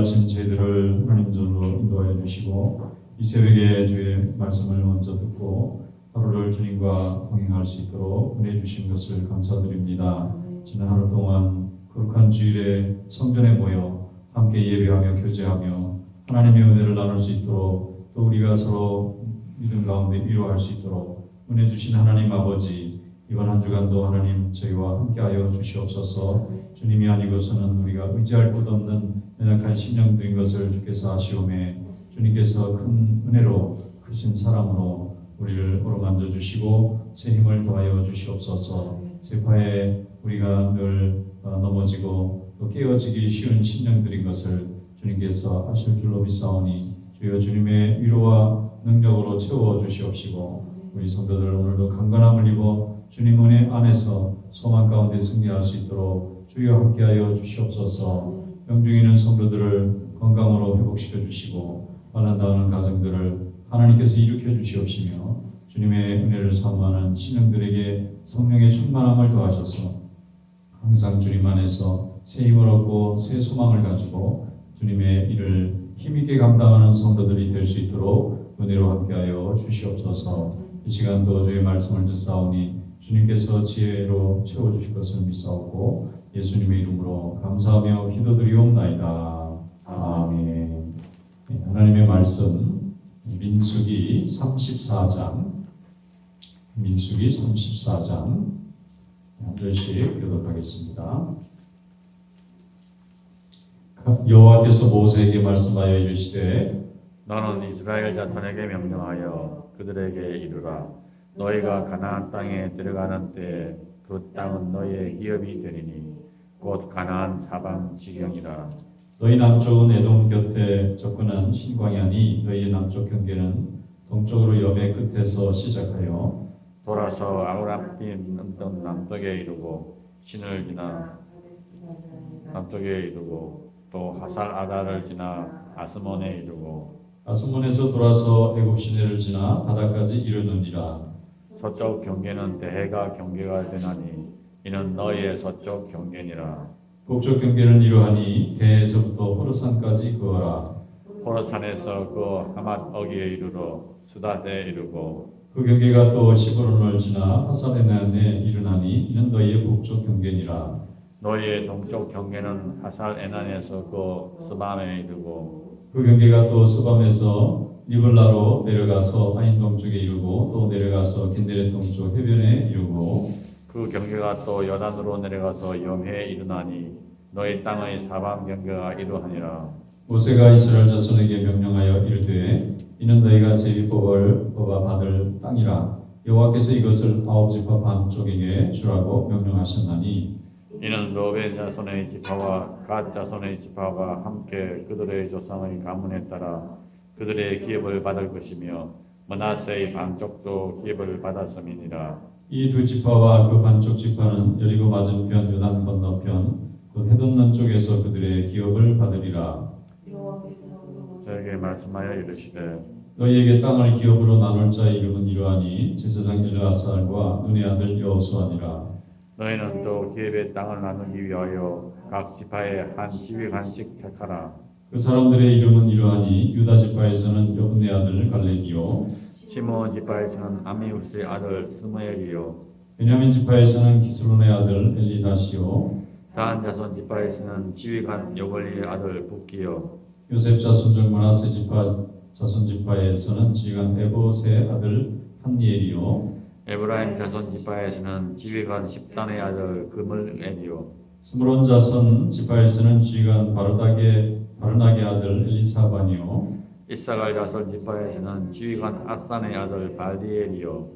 아침 저희들을 하나님 전으로 인도하여 주시고 이 새벽에 주의 말씀을 먼저 듣고 하루를 주님과 동행할 수 있도록 은혜 주신 것을 감사드립니다. 지난 하루 동안 거룩한 주일에 성전에 모여 함께 예배하며 교제하며 하나님의 은혜를 나눌 수 있도록 또 우리가 서로 믿음 가운데 위로할 수 있도록 은혜 주신 하나님 아버지, 이번 한 주간도 하나님 저희와 함께하여 주시옵소서. 주님이 아니고서는 우리가 의지할 곳 없는 연약한 심령들인 것을 주께서 아시오매 주님께서 큰 은혜로 크신 사랑으로 우리를 어루만져 주시고 새 힘을 더하여 주시옵소서. 세파에 우리가 늘 넘어지고 또 깨어지기 쉬운 심령들인 것을 주님께서 아실 줄로 믿사오니 주여 주님의 위로와 능력으로 채워 주시옵시고 우리 성도들 오늘도 강건함을 입어 주님 은혜 안에서 소망 가운데 승리할 수 있도록 주여 함께하여 주시옵소서. 병중에 있는 성도들을 건강으로 회복시켜 주시고 환난당하는 가정들을 하나님께서 일으켜 주시옵시며 주님의 은혜를 사모하는 신령들에게 성령의 충만함을 더하셔서 항상 주님 안에서 새 힘을 얻고 새 소망을 가지고 주님의 일을 힘있게 감당하는 성도들이 될 수 있도록 은혜로 함께하여 주시옵소서. 이 시간도 주의 말씀을 듣사오니 주님께서 지혜로 채워주실 것을 믿사오고 예수님의 이름으로 감사하며 기도드리옵나이다. 아멘. 하나님의 말씀 민수기 34장 한 절씩 교독하겠습니다. 여호와께서 모세에게 말씀하여 이르시되 너는 이스라엘 자손에게 명령하여 그들에게 이르라. 너희가 가나안 땅에 들어가는 때에 그 땅은 너희의 기업이 되리니 곧 가나안 사방 지경이라. 너희 남쪽은 에돔 곁에 접근한 신광야니 너희의 남쪽 경계는 동쪽으로 여매 끝에서 시작하여 돌아서 아우람빛 남쪽에 이르고 신을 지나 남쪽에 이르고 또 하살 아다를 지나 아스몬에 이르고 아스몬에서 돌아서 애굽 시내를 지나 바다까지 이르느니라. 서쪽 경계는 대해가 경계가 되나니 이는 너희의 서쪽 경계니라. 북쪽 경계는 이러하니 대해에서부터 호르산까지 그어라. 호르산에서 그 하맛 어기에 이르러 스닷에 이르고 그 경계가 또 시브론을 지나 하살에난에 이르나니 이는 너희의 북쪽 경계니라. 너희의 동쪽 경계는 하살 에난에서 그 스밤에 이르고 그 경계가 또 스밤에서 리블라로 내려가서 아인 동쪽에 이르고 또 내려가서 긴데렛 동쪽 해변에 이르고 그 경계가 또 여단으로 내려가서 염해에 이르나니 너희 땅의 사방 경계가 이러하니라. 모세가 이스라엘 자손에게 명령하여 이르되 이는 너희가 제비법을 뽑아 받을 땅이라. 여호와께서 이것을 아홉 지파 반쪽에게 주라고 명령하셨나니 이는 로벤 자손의 지파와 갓 자손의 지파가 함께 그들의 조상의 가문에 따라 그들의 기업을 받을 것이며 므낫세의 반쪽도 기업을 받았음이니라. 이 두 지파와 그 반쪽 지파는 여리고 맞은편 요단 건너편 그 해돋는 쪽에서 그들의 기업을 받으리라. 저에게 말씀하여 이르시되 너희에게 땅을 기업으로 나눌 자의 이름은 이러하니 제사장 엘르아살과 눈의 아들 여호수아니라. 너희는 또 기업의 땅을 나누기 위하여 각 지파의 한 지휘관씩 택하라. 그 사람들의 이름은 이러하니 유다 지파에서는 여분의 아들 갈렙이요 시므온 지파에서는 아미우스의 아들 스무엘이요 베냐민 지파에서는 기스론의 아들 엘리다시요 다한 자손 지파에서는 지휘관 요걸리의 아들 북기요 요셉 자손 중 므낫세 지파 자손 지파에서는 지휘관 에봇의 아들 한니엘이요 에브라임 자손 지파에서는 지휘관 십단의 아들 그물엘이요 스므론 자손 지파에서는 지휘관 바르나게 아들 엘리사반이요 이사갈 자손 지파에서는 지휘관 아산의 아들 발디엘이요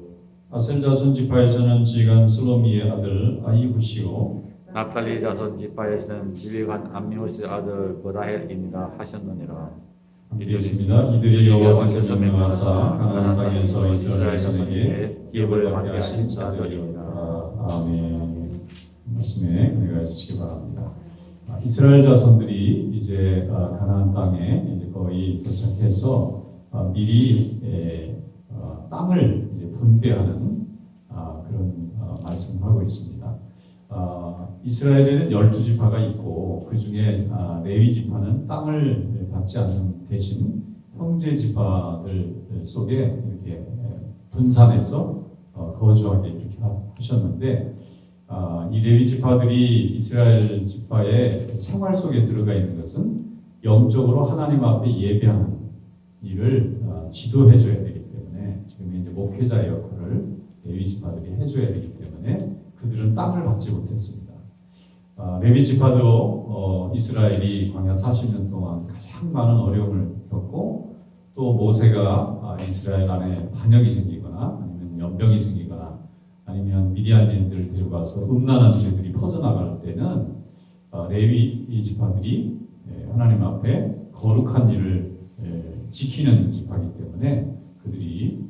아셀 자손 지파에서는 지휘관 슬로미의 아들 아이후시요 naphtali 자손 지파에서는 지휘관 암미우스의 아들 브라헬이니라 하셨느니라. 이르겠습니다. 이들이 여호와께서 명하사 가나안 땅에서 이스라엘 자손에게 기업을 받게 하신 자들이니라. 아멘. 말씀에 은혜가 있으시기 바랍니다. 이스라엘 자손들이 이제 가나안 땅에 이제 거의 도착해서 미리 땅을 이제 분배하는 그런 말씀을 하고 있습니다. 이스라엘에는 12지파가 있고 그 중에 레위 지파는 땅을 받지 않는 대신 형제 지파들 속에 이렇게 분산해서 거주하게 이렇게 하셨는데 이 레위 지파들이 이스라엘 지파의 생활 속에 들어가 있는 것은 영적으로 하나님 앞에 예배하는 일을 지도해 줘야 되기 때문에 지금 이제 목회자의 역할을 레위 지파들이 해줘야 되기 때문에 그들은 땅을 받지 못했습니다. 레위 지파도 이스라엘이 광야 40년 동안 가장 많은 어려움을 겪고 또 모세가 이스라엘 안에 반역이 생기거나 아니면 연병이 생기거나 아니면 미디안인들을 데려가서 음란한 죄들이 퍼져나갈 때는 레위 지파들이 하나님 앞에 거룩한 일을 지키는 지파이기 때문에 그들이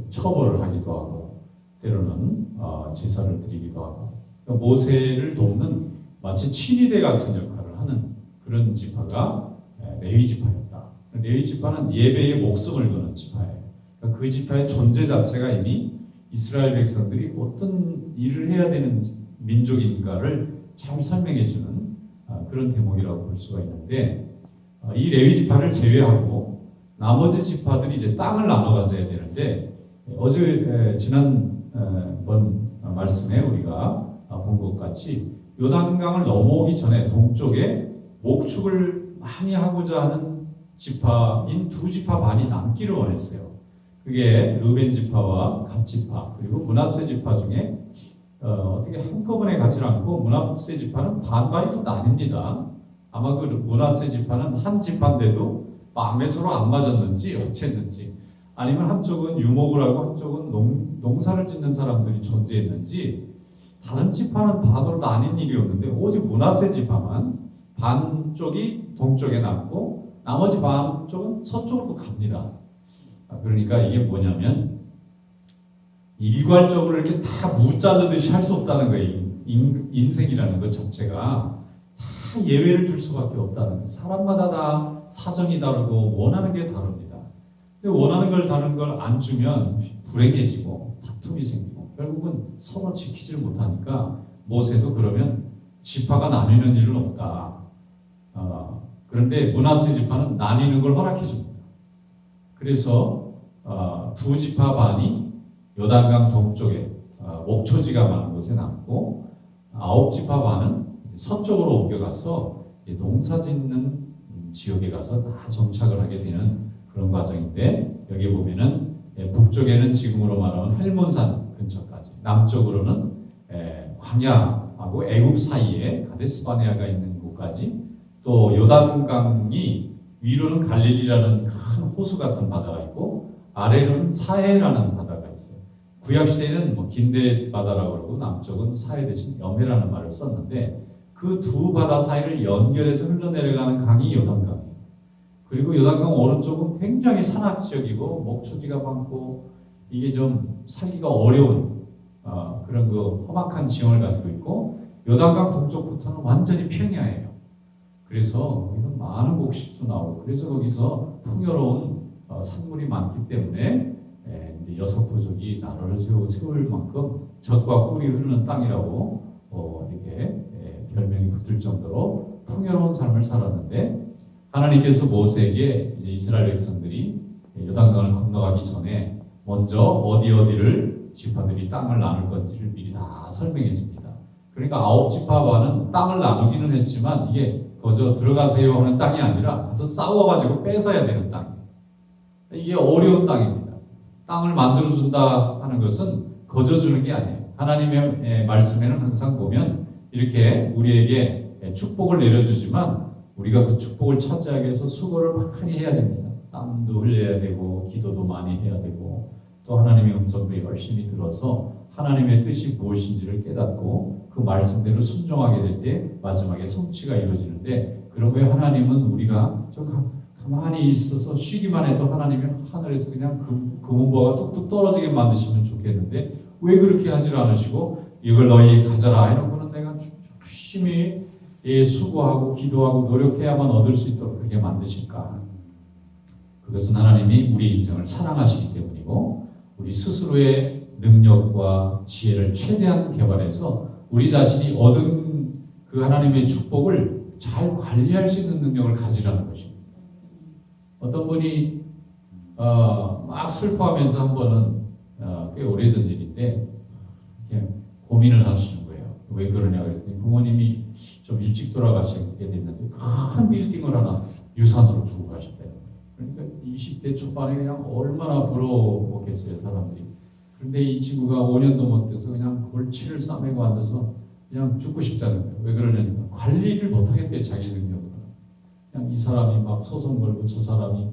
처벌을 하기도 하고 때로는 제사를 드리기도 하고 그러니까 모세를 돕는 마치 친위대 같은 역할을 하는 그런 지파가 레위 지파였다. 레위 지파는 예배에 목숨을 거는 지파예요. 그러니까 그 지파의 존재 자체가 이미 이스라엘 백성들이 어떤 일을 해야 되는 민족인가를 잘 설명해주는 그런 대목이라고 볼 수가 있는데 이 레위 지파를 제외하고 나머지 지파들이 이제 땅을 나눠 가져야 되는데 어제 지난번 말씀에 우리가 본 것 같이 요단강을 넘어오기 전에 동쪽에 목축을 많이 하고자 하는 지파인 두 지파 반이 남기를 원했어요. 그게 르벤 지파와 갓 지파 그리고 므낫세 지파 중에 어떻게 한꺼번에 가지 않고 므낫세 지파는 반반이 또 나뉩니다. 아마 그 므낫세 지파는 한 지파인데도 마음에 서로 안 맞았는지 어쨌는지 아니면 한쪽은 유목을 하고 한쪽은 농사를 짓는 사람들이 존재했는지 다른 지파는 반으로 나뉜 일이었는데 오직 므낫세 지파만 반쪽이 동쪽에 남고 나머지 반쪽은 서쪽으로 갑니다. 그러니까 이게 뭐냐면 일괄적으로 이렇게 다 무자르듯이 할 수 없다는 거예요. 인생이라는 것 자체가 다 예외를 둘 수밖에 없다는 거예요. 사람마다 다 사정이 다르고 원하는 게 다릅니다. 근데 원하는 걸 다른 걸 안 주면 불행해지고 다툼이 생기고 결국은 서로 지키지를 못하니까 모세도 그러면 지파가 나뉘는 일은 없다. 그런데 므낫세 지파는 나뉘는 걸 허락해 줍니다. 그래서 두 지파 반이 요단강 동쪽에 목초지가 많은 곳에 남고 9지파 반은 서쪽으로 옮겨가서 농사 짓는 지역에 가서 다 정착을 하게 되는 그런 과정인데 여기 보면은 북쪽에는 지금으로 말하면 헬몬산 근처까지 남쪽으로는 광야하고 애굽 사이에 가데스바네아가 있는 곳까지 또 요단강이 위로는 갈릴리라는 큰 호수 같은 바다가 있고 아래로는 사해라는 바다가 있어요. 구약 시대에는 긴데 바다라고 그러고 남쪽은 사해 대신 염해라는 말을 썼는데 그 두 바다 사이를 연결해서 흘러내려가는 강이 요단강이에요. 그리고 요단강 오른쪽은 굉장히 산악 지역이고 목초지가 많고 이게 좀 살기가 어려운 그런 그 험악한 지형을 가지고 있고 요단강 동쪽부터는 완전히 평야예요. 그래서 거기서 많은 곡식도 나오고 그래서 거기서 풍요로운 산물이 많기 때문에 이제 여섯 부족이 나라를 세울 만큼 젖과 꿀이 흐르는 땅이라고 이렇게 별명이 붙을 정도로 풍요로운 삶을 살았는데 하나님께서 모세에게 이제 이스라엘 백성들이 요단강을 건너가기 전에 먼저 어디를 지파들이 땅을 나눌 건지를 미리 다 설명해 줍니다. 그러니까 9지파 반은 땅을 나누기는 했지만 이게 거저 들어가세요 하는 땅이 아니라 가서 싸워가지고 뺏어야 되는 땅이에요. 이게 어려운 땅입니다. 땅을 만들어준다 하는 것은 거저 주는 게 아니에요. 하나님의 말씀에는 항상 보면 이렇게 우리에게 축복을 내려주지만 우리가 그 축복을 차지하기 위해서 수고를 많이 해야 됩니다. 땀도 흘려야 되고 기도도 많이 해야 되고 또 하나님의 음성도 열심히 들어서 하나님의 뜻이 무엇인지를 깨닫고 그 말씀대로 순종하게 될 때 마지막에 성취가 이루어지는데 그런 거에 하나님은 우리가 좀 가만히 있어서 쉬기만 해도 하나님이 하늘에서 그냥 금은보화가 뚝뚝 떨어지게 만드시면 좋겠는데 왜 그렇게 하지를 않으시고 이걸 너희 가져라 해놓고는 내가 열심히 수고하고 기도하고 노력해야만 얻을 수 있도록 그렇게 만드실까? 그것은 하나님이 우리 인생을 사랑하시기 때문이고 우리 스스로의 능력과 지혜를 최대한 개발해서 우리 자신이 얻은 그 하나님의 축복을 잘 관리할 수 있는 능력을 가지라는 것입니다. 어떤 분이 막 슬퍼하면서 한 번은 꽤 오래전 일인데 이렇게 고민을 하시는 거예요. 왜 그러냐 그랬더니 부모님이 좀 일찍 돌아가시게 됐는데 큰 빌딩을 하나 유산으로 주고 가셨대요. 그러니까 20대 초반에 그냥 얼마나 부러웠겠어요, 사람들이. 그런데 이 친구가 5년도 못 돼서 그냥 그걸 치를 싸매고 앉아서 그냥 죽고 싶다는 거예요. 왜 그러냐니까 관리를 못하겠대, 자기 능력으로. 그냥 이 사람이 막 소송 걸고 저 사람이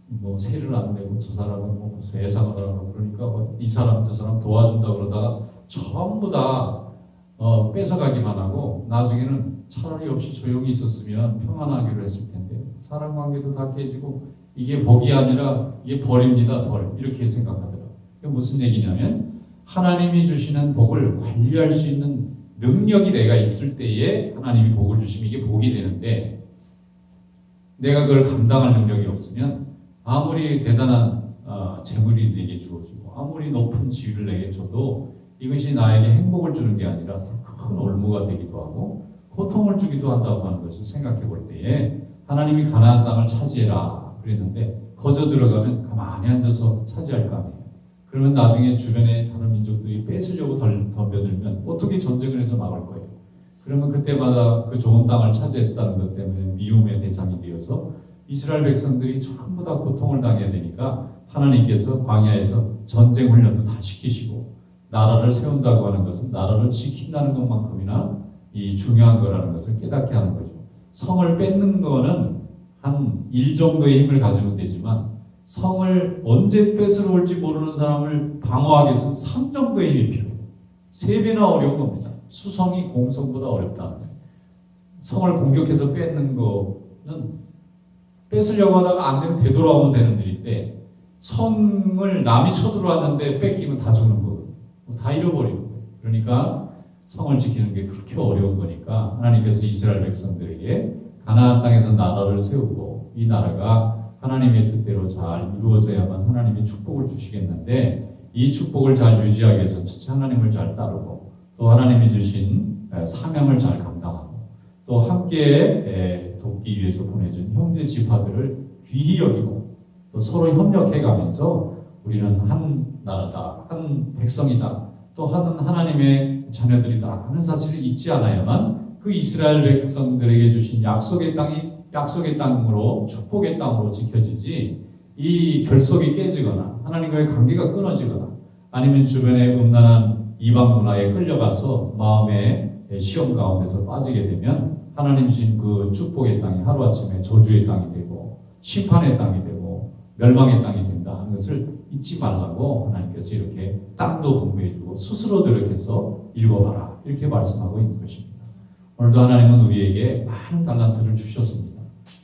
뭐 세를 안 내고 저 사람은 뭐 세상을 하고 그러니까 이 사람 저 사람 도와준다 그러다가 전부 다 뺏어가기만 하고 나중에는 차라리 없이 조용히 있었으면 평안하기로 했을 텐데 사람 관계도 다 깨지고 이게 복이 아니라 이게 벌입니다. 벌. 이렇게 생각하더라고요. 이게 무슨 얘기냐면 하나님이 주시는 복을 관리할 수 있는 능력이 내가 있을 때에 하나님이 복을 주시면 이게 복이 되는데 내가 그걸 감당할 능력이 없으면 아무리 대단한 재물이 내게 주어지고 아무리 높은 지위를 내게 줘도 이것이 나에게 행복을 주는 게 아니라 더 큰 올무가 되기도 하고 고통을 주기도 한다고 하는 것을 생각해 볼 때에 하나님이 가나안 땅을 차지해라 그랬는데 거저 들어가면 가만히 앉아서 차지할 거 아니에요. 그러면 나중에 주변에 다른 민족들이 뺏으려고 덤벼들면 어떻게 전쟁을 해서 막을 거예요. 그러면 그때마다 그 좋은 땅을 차지했다는 것 때문에 미움의 대상이 되어서 이스라엘 백성들이 전부 다 고통을 당해야 되니까 하나님께서 광야에서 전쟁 훈련도 다 시키시고 나라를 세운다고 하는 것은 나라를 지킨다는 것만큼이나 이 중요한 거라는 것을 깨닫게 하는 거죠. 성을 뺏는 거는 한 1 정도의 힘을 가지면 되지만 성을 언제 뺏으러 올지 모르는 사람을 방어하기 위해서는 3 정도의 힘이 필요해요. 3배나 어려운 겁니다. 수성이 공성보다 어렵다는 거예요. 성을 공격해서 뺏는 거는 뺏으려고 하다가 안 되면 되돌아오면 되는 일인데 성을 남이 쳐들어왔는데 뺏기면 다 죽는 거예요. 다 잃어버리는 거예요. 그러니까 성을 지키는 게 그렇게 어려운 거니까 하나님께서 이스라엘 백성들에게 가나안 땅에서 나라를 세우고 이 나라가 하나님의 뜻대로 잘 이루어져야만 하나님이 축복을 주시겠는데 이 축복을 잘 유지하기 위해서 첫째 하나님을 잘 따르고 또 하나님이 주신 사명을 잘 감당하고 또 함께 돕기 위해서 보내준 형제 지파들을 귀히 여기고 또 서로 협력해 가면서 우리는 한 나라다, 한 백성이다, 또 한 하나님의 자녀들이다 하는 사실을 잊지 않아야만 그 이스라엘 백성들에게 주신 약속의 땅이 약속의 땅으로 축복의 땅으로 지켜지지 이 결속이 깨지거나 하나님과의 관계가 끊어지거나 아니면 주변의 음란한 이방 문화에 끌려가서 마음의 시험 가운데서 빠지게 되면 하나님 주신 그 축복의 땅이 하루아침에 저주의 땅이 되고 심판의 땅이 되고 멸망의 땅이 된다 하는 것을 잊지 말라고 하나님께서 이렇게 땅도 분부해주고 스스로 노력해서 읽어봐라 이렇게 말씀하고 있는 것입니다. 오늘도 하나님은 우리에게 많은 달란트를 주셨습니다.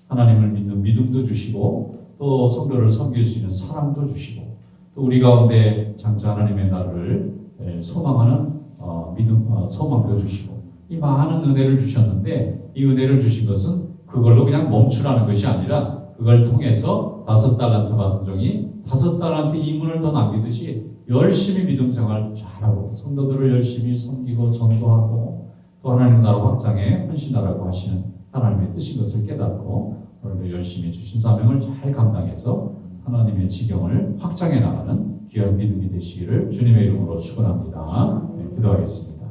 하나님을 믿는 믿음도 주시고 또 성도를 섬길 수 있는 사랑도 주시고 또 우리 가운데 장차 하나님의 나라를 소망하는 소망도 주시고 이 많은 은혜를 주셨는데 이 은혜를 주신 것은 그걸로 그냥 멈추라는 것이 아니라 그걸 통해서 5달란트 받은 종이 5달란트 이문을 더 남기듯이 열심히 믿음 생활 잘하고 성도들을 열심히 섬기고 전도하고 또 하나님 나라 확장에 헌신하라고 하시는 하나님의 뜻인 것을 깨닫고 오늘도 열심히 주신 사명을 잘 감당해서 하나님의 지경을 확장해 나가는 귀한 믿음이 되시기를 주님의 이름으로 축원합니다. 기도하겠습니다.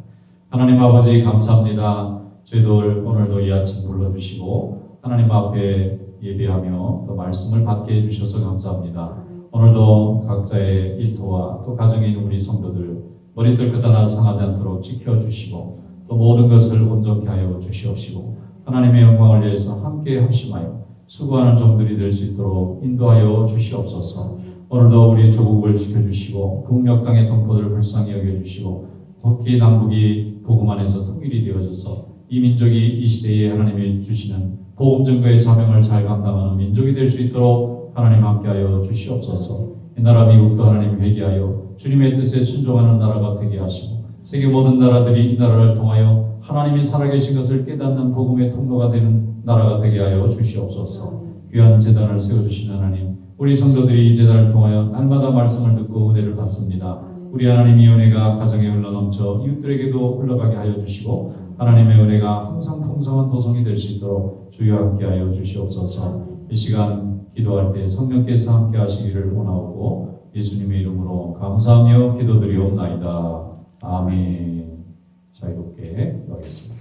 하나님 아버지 감사합니다. 저희도 오늘도 이 아침 불러주시고 하나님 앞에 예배하며 또 말씀을 받게 해주셔서 감사합니다. 오늘도 각자의 일터와 또 가정에 있는 우리 성도들 머리들 끝하나 상하지 않도록 지켜주시고 또 모든 것을 온전케 하여 주시옵시고 하나님의 영광을 위해서 함께 합심하여 수고하는 종들이 될 수 있도록 인도하여 주시옵소서. 오늘도 우리 조국을 지켜주시고 북녘 땅의 동포들을 불쌍히 여겨주시고 북기 남북이 복음 안에서 통일이 되어져서 이 민족이 이 시대에 하나님이 주시는 복음 증거의 사명을 잘 감당하는 민족이 될 수 있도록 하나님 함께하여 주시옵소서. 이 나라 미국도 하나님 회개하여 주님의 뜻에 순종하는 나라가 되게 하시고 세계 모든 나라들이 이 나라를 통하여 하나님이 살아계신 것을 깨닫는 복음의 통로가 되는 나라가 되게 하여 주시옵소서. 귀한 재단을 세워주신 하나님, 우리 성도들이 이 재단을 통하여 날마다 말씀을 듣고 은혜를 받습니다. 우리 하나님의 은혜가 가정에 흘러넘쳐 이웃들에게도 흘러가게 하여 주시고 하나님의 은혜가 항상 풍성한 도성이 될 수 있도록 주여 함께하여 주시옵소서. 이 시간 기도할 때 성령께서 함께하시기를 원하옵고 예수님의 이름으로 감사하며 기도드리옵나이다. 아멘. 자유롭게 기도하겠습니다.